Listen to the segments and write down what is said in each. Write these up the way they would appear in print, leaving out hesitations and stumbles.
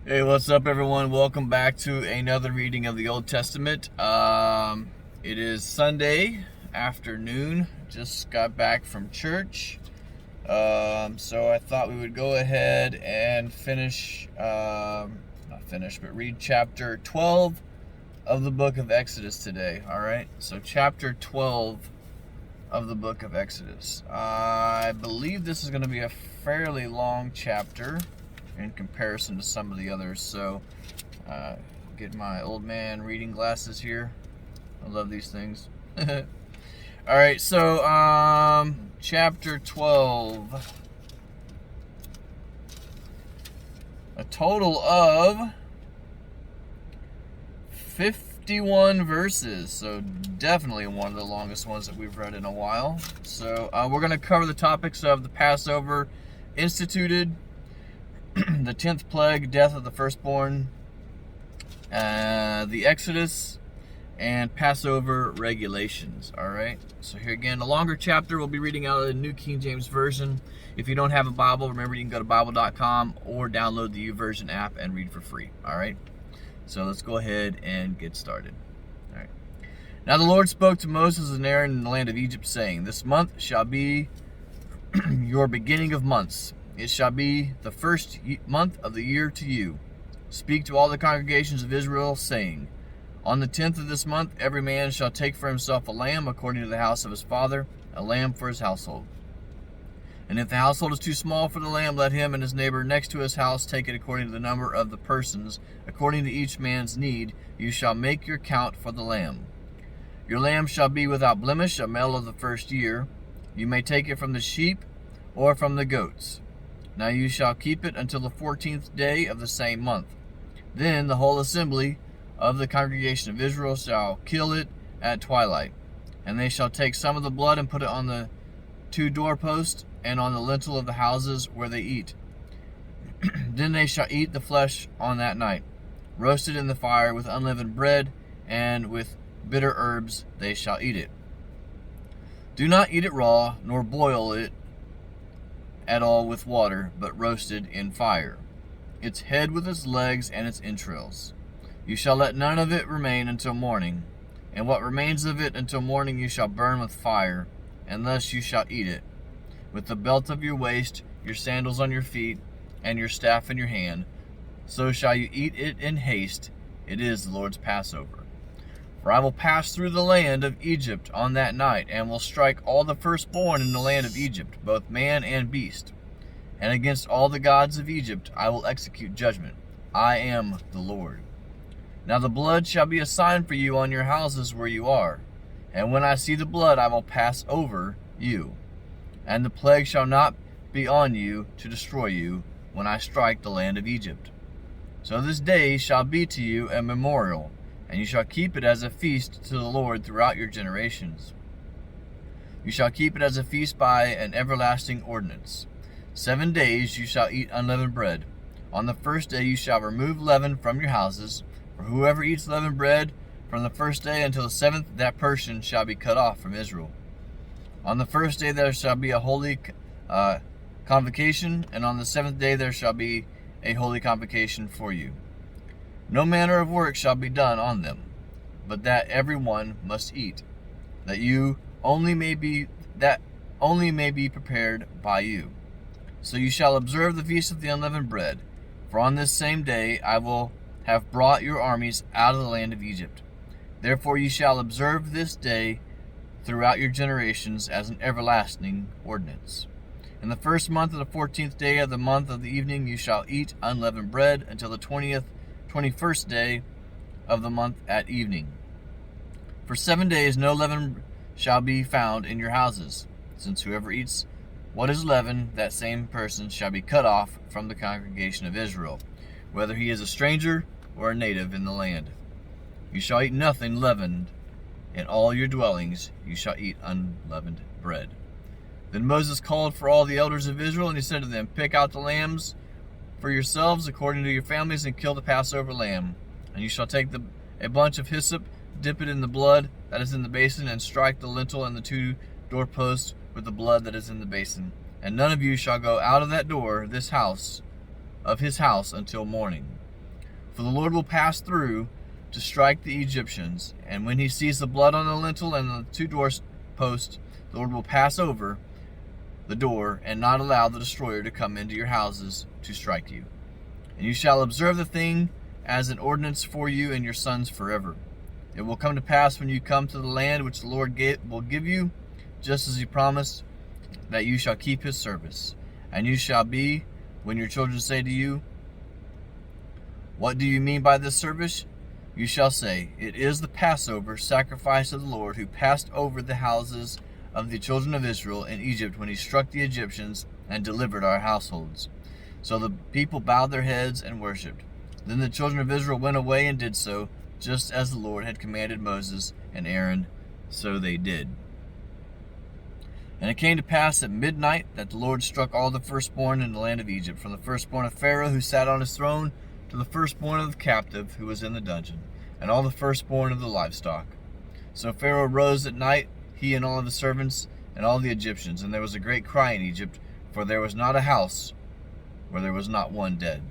Hey, what's up, everyone? Welcome back to another reading of the Old Testament. It is Sunday afternoon. Just got back from church. So I thought we would go ahead and read chapter 12 of the book of Exodus today. All right. So chapter 12 of the book of Exodus. I believe this is going to be a fairly long chapter in comparison to some of the others. So get my old man reading glasses here. I love these things. All right, so chapter 12, a total of 51 verses, so definitely one of the longest ones that we've read in a while. So we're going to cover the topics of the Passover instituted, the 10th plague, death of the firstborn, the Exodus, and Passover regulations. All right, so here again, a longer chapter. We'll be reading out of the New King James Version. If you don't have a Bible, remember you can go to Bible.com or download the YouVersion app and read for free. All right, so let's go ahead and get started. All right. Now the Lord spoke to Moses and Aaron in the land of Egypt, saying, "This month shall be your beginning of months. It shall be the first month of the year to you. Speak to all the congregations of Israel, saying, on the 10th of this month every man shall take for himself a lamb according to the house of his father, a lamb for his household. And if the household is too small for the lamb, let him and his neighbor next to his house take it according to the number of the persons, according to each man's need. You shall make your count for the lamb. Your lamb shall be without blemish, a male of the first year. You may take it from the sheep or from the goats. Now you shall keep it until the 14th day of the same month. Then the whole assembly of the congregation of Israel shall kill it at twilight. And they shall take some of the blood and put it on the two doorposts and on the lintel of the houses where they eat. Then they shall eat the flesh on that night, roasted in the fire with unleavened bread, and with bitter herbs they shall eat it. Do not eat it raw, nor boil it at all with water, but roasted in fire, its head with its legs and its entrails. You shall let none of it remain until morning, and what remains of it until morning you shall burn with fire, and thus you shall eat it, with the belt of your waist, your sandals on your feet, and your staff in your hand. So shall you eat it in haste. It is the Lord's Passover. For I will pass through the land of Egypt on that night, and will strike all the firstborn in the land of Egypt, both man and beast. And against all the gods of Egypt I will execute judgment. I am the Lord. Now the blood shall be a sign for you on your houses where you are. And when I see the blood, I will pass over you. And the plague shall not be on you to destroy you when I strike the land of Egypt. So this day shall be to you a memorial, and you shall keep it as a feast to the Lord throughout your generations. You shall keep it as a feast by an everlasting ordinance. 7 days you shall eat unleavened bread. On the first day you shall remove leaven from your houses. For whoever eats leavened bread from the first day until the 7th, that person shall be cut off from Israel. On the first day there shall be a holy convocation, and on the 7th day there shall be a holy convocation for you. No manner of work shall be done on them, but that every one must eat, that only may be prepared by you. So you shall observe the feast of the unleavened bread, for on this same day I will have brought your armies out of the land of Egypt. Therefore you shall observe this day throughout your generations as an everlasting ordinance. In the first month of the 14th day of the month of the evening you shall eat unleavened bread until the 21st day of the month at evening. For 7 days no leaven shall be found in your houses, since whoever eats what is leavened, that same person shall be cut off from the congregation of Israel, whether he is a stranger or a native in the land. You shall eat nothing leavened. In all your dwellings you shall eat unleavened bread. Then Moses called for all the elders of Israel, and he said to them, pick out the lambs for yourselves according to your families, and kill the Passover lamb. And you shall take a bunch of hyssop, dip it in the blood that is in the basin, and strike the lintel and the two doorposts with the blood that is in the basin. And none of you shall go out of that door, his house, until morning. For the Lord will pass through to strike the Egyptians, and when he sees the blood on the lintel and the 2 doorposts, the Lord will pass over the door and not allow the destroyer to come into your houses to strike you. And you shall observe the thing as an ordinance for you and your sons forever. It will come to pass when you come to the land which the Lord will give you, just as he promised, that you shall keep his service. And you shall be, when your children say to you, what do you mean by this service? You shall say, it is the Passover sacrifice of the Lord, who passed over the houses of the children of Israel in Egypt when he struck the Egyptians and delivered our households. So the people bowed their heads and worshipped. Then the children of Israel went away and did so, just as the Lord had commanded Moses and Aaron, so they did. And it came to pass at midnight that the Lord struck all the firstborn in the land of Egypt, from the firstborn of Pharaoh who sat on his throne to the firstborn of the captive who was in the dungeon, and all the firstborn of the livestock. So Pharaoh rose at night, he and all of his servants, and all the Egyptians, and there was a great cry in Egypt, for there was not a house where there was not one dead.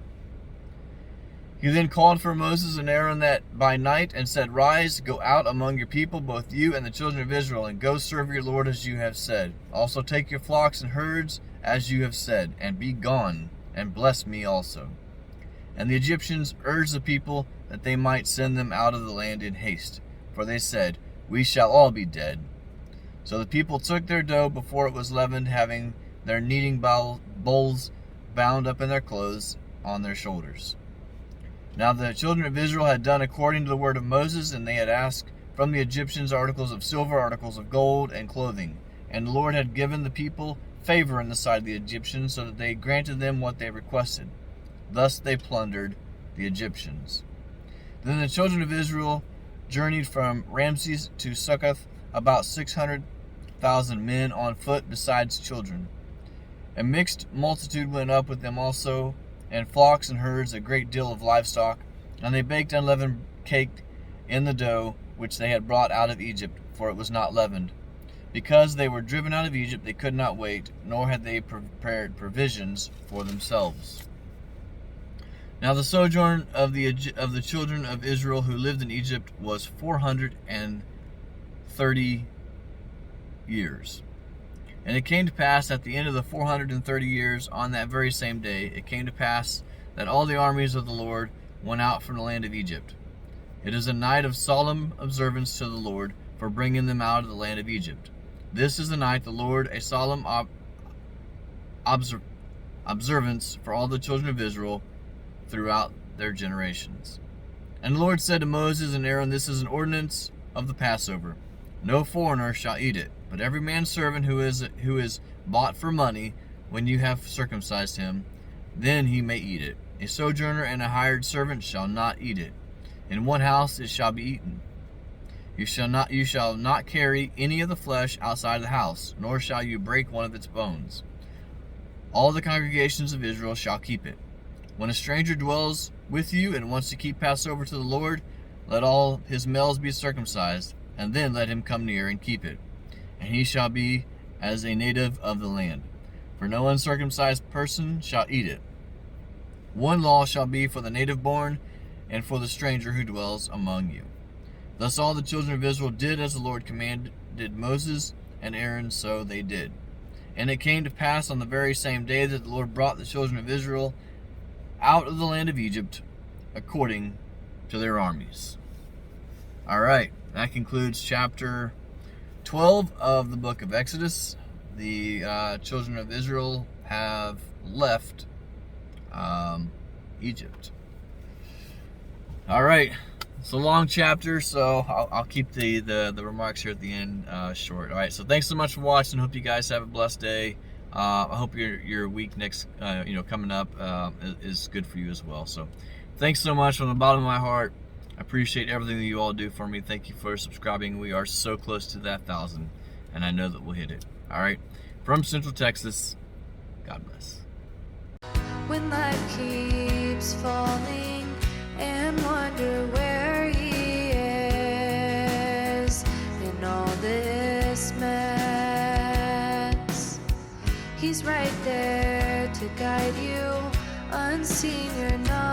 He then called for Moses and Aaron that by night, and said, rise, go out among your people, both you and the children of Israel, and go serve your Lord as you have said. Also take your flocks and herds as you have said, and be gone, and bless me also. And the Egyptians urged the people that they might send them out of the land in haste, for they said, we shall all be dead. So the people took their dough before it was leavened, having their kneading bowls bound up in their clothes on their shoulders. Now the children of Israel had done according to the word of Moses, and they had asked from the Egyptians articles of silver, articles of gold, and clothing. And the Lord had given the people favor in the sight of the Egyptians, so that they granted them what they requested. Thus they plundered the Egyptians. Then the children of Israel journeyed from Ramses to Succoth, about 600,000 men on foot, besides children. A mixed multitude went up with them also, and flocks and herds, a great deal of livestock. And they baked unleavened cake in the dough which they had brought out of Egypt, for it was not leavened. Because they were driven out of Egypt, they could not wait, nor had they prepared provisions for themselves. Now the sojourn of the children of Israel who lived in Egypt was 430 years. And it came to pass at the end of the 430 years, on that very same day, it came to pass that all the armies of the Lord went out from the land of Egypt. It is a night of solemn observance to the Lord for bringing them out of the land of Egypt. This is the night the Lord, a solemn observance for all the children of Israel throughout their generations. And the Lord said to Moses and Aaron, this is an ordinance of the Passover. No foreigner shall eat it, but every man's servant who is bought for money, when you have circumcised him, then he may eat it. A sojourner and a hired servant shall not eat it. In one house it shall be eaten. You shall not carry any of the flesh outside the house, nor shall you break one of its bones. All the congregations of Israel shall keep it. When a stranger dwells with you and wants to keep Passover to the Lord, let all his males be circumcised, and then let him come near and keep it. And he shall be as a native of the land. For no uncircumcised person shall eat it. One law shall be for the native born, and for the stranger who dwells among you. Thus all the children of Israel did as the Lord commanded Moses and Aaron, so they did. And it came to pass on the very same day that the Lord brought the children of Israel out of the land of Egypt according to their armies. All right, that concludes chapter 12 of the book of Exodus. The children of Israel have left Egypt. All right, it's a long chapter, so I'll keep the remarks here at the end short. All right, so thanks so much for watching. Hope you guys have a blessed day. I hope your week next, coming up is good for you as well. So thanks so much from the bottom of my heart. I appreciate everything that you all do for me. Thank you for subscribing. We are so close to that 1,000, and I know that we'll hit it. All right, from Central Texas, God bless. When life keeps falling and wonder where he is in all this mess, he's right there to guide you, unseen, you're not